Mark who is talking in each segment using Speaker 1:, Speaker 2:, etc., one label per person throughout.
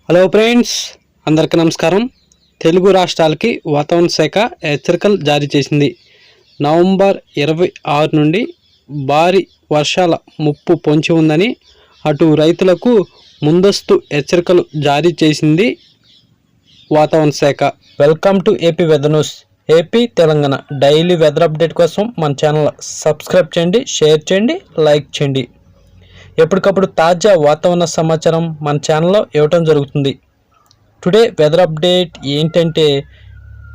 Speaker 1: Hello friends, అందరికీ నమస్కారం. తెలుగు రాష్ట్రాలకి వాతావరణ శాఖ హెచ్చరికలు జారీ చేసింది. నవంబర్ 26 నుండి భారీ వర్షాల ముప్పు పొంచి ఉందని అటు రైతులకు ముందస్తు హెచ్చరికలు జారీ చేసింది వాతావరణ శాఖ. Welcome to AP weather news. AP Telangana daily weather update కోసం మన ఛానల్ సబ్స్క్రైబ్ చేయండి, షేర్ చేయండి, లైక్ చేయండి. ఎప్పటికప్పుడు తాజా వాతావరణ సమాచారం మన ఛానల్లో ఇవ్వటం జరుగుతుంది. టుడే వెదర్ అప్డేట్ ఏంటంటే,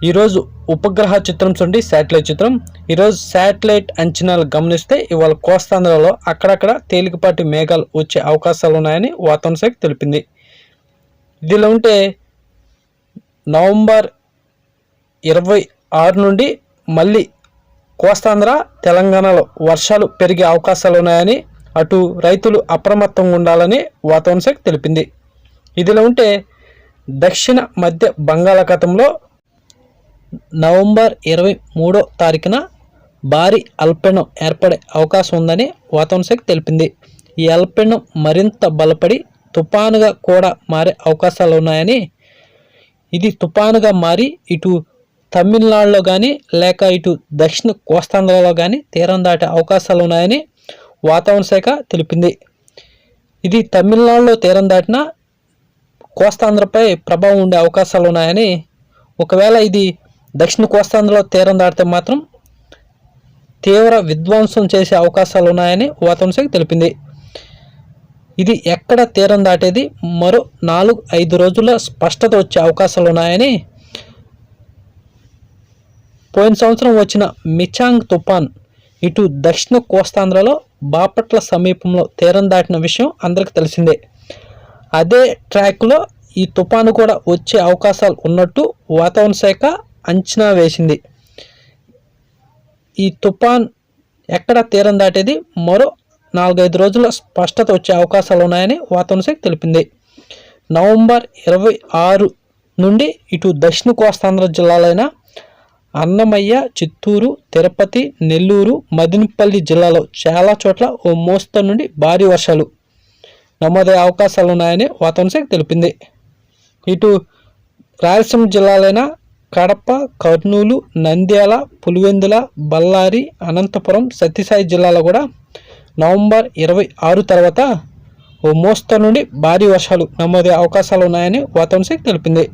Speaker 1: ఈరోజు ఉపగ్రహ చిత్రం చూడండి, శాటిలైట్ చిత్రం. ఈరోజు శాటిలైట్ అంచనాలు గమనిస్తే ఇవాళ కోస్తాంధ్రలో అక్కడక్కడ తేలికపాటి మేఘాలు వచ్చే అవకాశాలు ఉన్నాయని వాతావరణ శాఖ తెలిపింది. ఇదిలో ఉంటే నవంబర్ 26 నుండి మళ్ళీ కోస్తాంధ్ర తెలంగాణలో వర్షాలు పెరిగే అవకాశాలు ఉన్నాయని, అటు రైతులు అప్రమత్తంగా ఉండాలని వాతావరణ శాఖ తెలిపింది. ఇదిలో ఉంటే దక్షిణ మధ్య బంగాళాఖాతంలో నవంబర్ 23వ తారీఖున భారీ అల్పపీడనం ఏర్పడే అవకాశం ఉందని వాతావరణ శాఖ తెలిపింది. ఈ అల్పపీడనం మరింత బలపడి తుఫానుగా కూడా మారే అవకాశాలు ఉన్నాయని, ఇది తుఫానుగా మారి ఇటు తమిళనాడులో కానీ లేక ఇటు దక్షిణ కోస్తాంధ్రలో కానీ తీరం దాటే అవకాశాలు ఉన్నాయని వాతావరణ శాఖ తెలిపింది. ఇది తమిళనాడులో తీరం దాటిన కోస్తాంధ్రపై ప్రభావం ఉండే అవకాశాలు ఉన్నాయని, ఒకవేళ ఇది దక్షిణ కోస్తాంధ్రలో తీరం దాటితే మాత్రం తీవ్ర విధ్వంసం చేసే అవకాశాలు ఉన్నాయని వాతావరణ శాఖ తెలిపింది. ఇది ఎక్కడ తీరం దాటేది మరో 4-5 రోజుల్లో స్పష్టత వచ్చే అవకాశాలు ఉన్నాయని, పోయిన సంవత్సరం వచ్చిన మిచాంగ్ తుఫాన్ ఇటు దక్షిణ కోస్తాంధ్రలో బాపట్ల సమీపంలో తీరం దాటిన విషయం అందరికీ తెలిసిందే. అదే ట్రాక్లో ఈ తుఫాను కూడా వచ్చే అవకాశాలు ఉన్నట్టు వాతావరణ శాఖ అంచనా వేసింది. ఈ తుఫాన్ ఎక్కడ తీరం దాటేది మరో 4-5 రోజుల్లో స్పష్టత వచ్చే అవకాశాలు ఉన్నాయని వాతావరణ శాఖ తెలిపింది. నవంబర్ 26 నుండి ఇటు దక్షిణ కోస్తాంధ్ర జిల్లాలైన అన్నమయ్య, చిత్తూరు, తిరుపతి, నెల్లూరు, మదినపల్లి జిల్లాలో చాలా చోట్ల ఓ మోస్తరు నుండి భారీ వర్షాలు నమోదయ్యే అవకాశాలు ఉన్నాయని వాతావరణ శాఖ తెలిపింది. ఇటు రాయలసీమ జిల్లాలైన కడప, కర్నూలు, నంద్యాల, పులివెందుల, బళ్ళారి, అనంతపురం, సత్యసాయి జిల్లాలో కూడా నవంబర్ 26 తర్వాత ఓ మోస్తరు నుండి భారీ వర్షాలు నమోదయ్యే అవకాశాలు ఉన్నాయని వాతావరణ శాఖ తెలిపింది.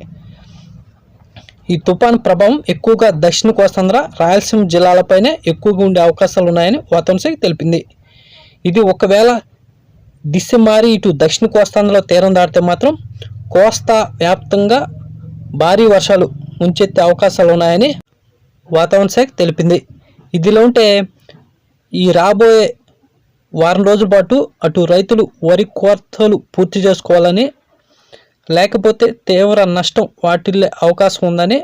Speaker 1: ఈ తుఫాను ప్రభావం ఎక్కువగా దక్షిణ కోస్తాంధ్ర, రాయలసీమ జిల్లాలపైనే ఎక్కువగా ఉండే అవకాశాలు ఉన్నాయని వాతావరణ శాఖ తెలిపింది. ఇది ఒకవేళ దిశ మారి ఇటు దక్షిణ కోస్తాంధ్రలో తీరం దాటితే మాత్రం కోస్తా వ్యాప్తంగా భారీ వర్షాలు ముంచెత్తే అవకాశాలు ఉన్నాయని వాతావరణ శాఖ తెలిపింది. ఇదిలో ఉంటే ఈ రాబోయే వారం రోజుల పాటు అటు రైతులు వరి కోతలు పూర్తి చేసుకోవాలని, లేకపోతే తీవ్ర నష్టం వాటిల్లే అవకాశం ఉందని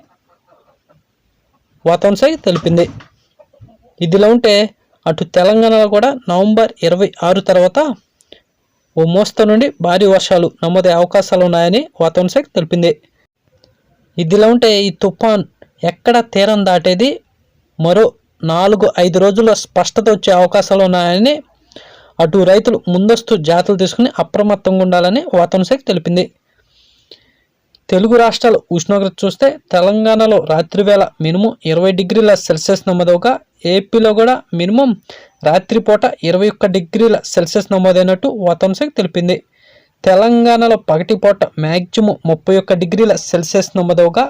Speaker 1: వాతావరణ శాఖ తెలిపింది. ఇదిలో ఉంటే అటు తెలంగాణలో కూడా నవంబర్ 26 తర్వాత ఓ మోస్తరు నుండి భారీ వర్షాలు నమోదయ్యే అవకాశాలు ఉన్నాయని వాతావరణ శాఖ తెలిపింది. ఇదిలో ఉంటే ఈ తుఫాన్ ఎక్కడ తీరం దాటేది మరో 4-5 రోజుల్లో స్పష్టత వచ్చే అవకాశాలు ఉన్నాయని, అటు రైతులు ముందస్తు జాగ్రత్తలు తీసుకుని అప్రమత్తంగా ఉండాలని వాతావరణ శాఖ తెలిపింది. తెలుగు రాష్ట్రాల ఉష్ణోగ్రత చూస్తే తెలంగాణలో రాత్రివేళ మినిమం 20 డిగ్రీల సెల్సియస్ నమోదవగా, ఏపీలో కూడా మినిమం రాత్రిపూట 21 డిగ్రీల సెల్సియస్ నమోదైనట్టు వాతావరణ శాఖ తెలిపింది. తెలంగాణలో పగటిపూట మ్యాక్సిమం 31 డిగ్రీల సెల్సియస్ నమోదవగా,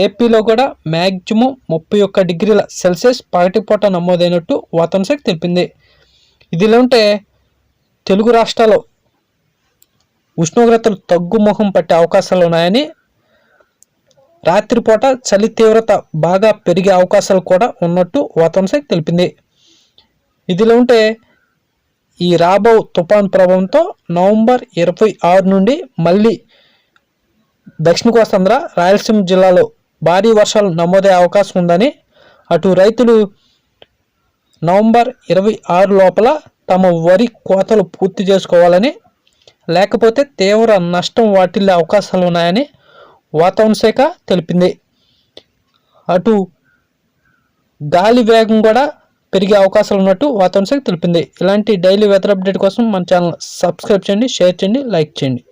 Speaker 1: ఏపీలో కూడా మ్యాక్సిమం 31 డిగ్రీల సెల్సియస్ పగటిపూట నమోదైనట్టు వాతావరణ శాఖ తెలిపింది. ఇదిలో ఉంటే తెలుగు రాష్ట్రాల్లో ఉష్ణోగ్రతలు తగ్గుముఖం పట్టే అవకాశాలు ఉన్నాయని, రాత్రిపూట చలి తీవ్రత బాగా పెరిగే అవకాశాలు కూడా ఉన్నట్టు వాతావరణ శాఖ తెలిపింది. ఇదిలో ఉంటే ఈ రాబో తుఫాన్ ప్రభావంతో నవంబర్ 26 నుండి మళ్ళీ దక్షిణ కోస్తాంధ్ర, రాయలసీమ జిల్లాలో భారీ వర్షాలు నమోదయ్యే అవకాశం ఉందని, అటు రైతులు నవంబర్ 26 లోపల తమ వరి కోతలు పూర్తి చేసుకోవాలని, లేకపోతే తీవ్ర నష్టం వాటిల్లే అవకాశాలు ఉన్నాయని వాతావరణ శాఖ తెలిపింది. అటు గాలి వేగం కూడా పెరిగే అవకాశాలు ఉన్నట్టు వాతావరణ శాఖ తెలిపింది. ఇలాంటి డైలీ వెదర్ అప్డేట్ కోసం మన ఛానల్ సబ్స్క్రైబ్ చేయండి, షేర్ చేయండి, లైక్ చేయండి.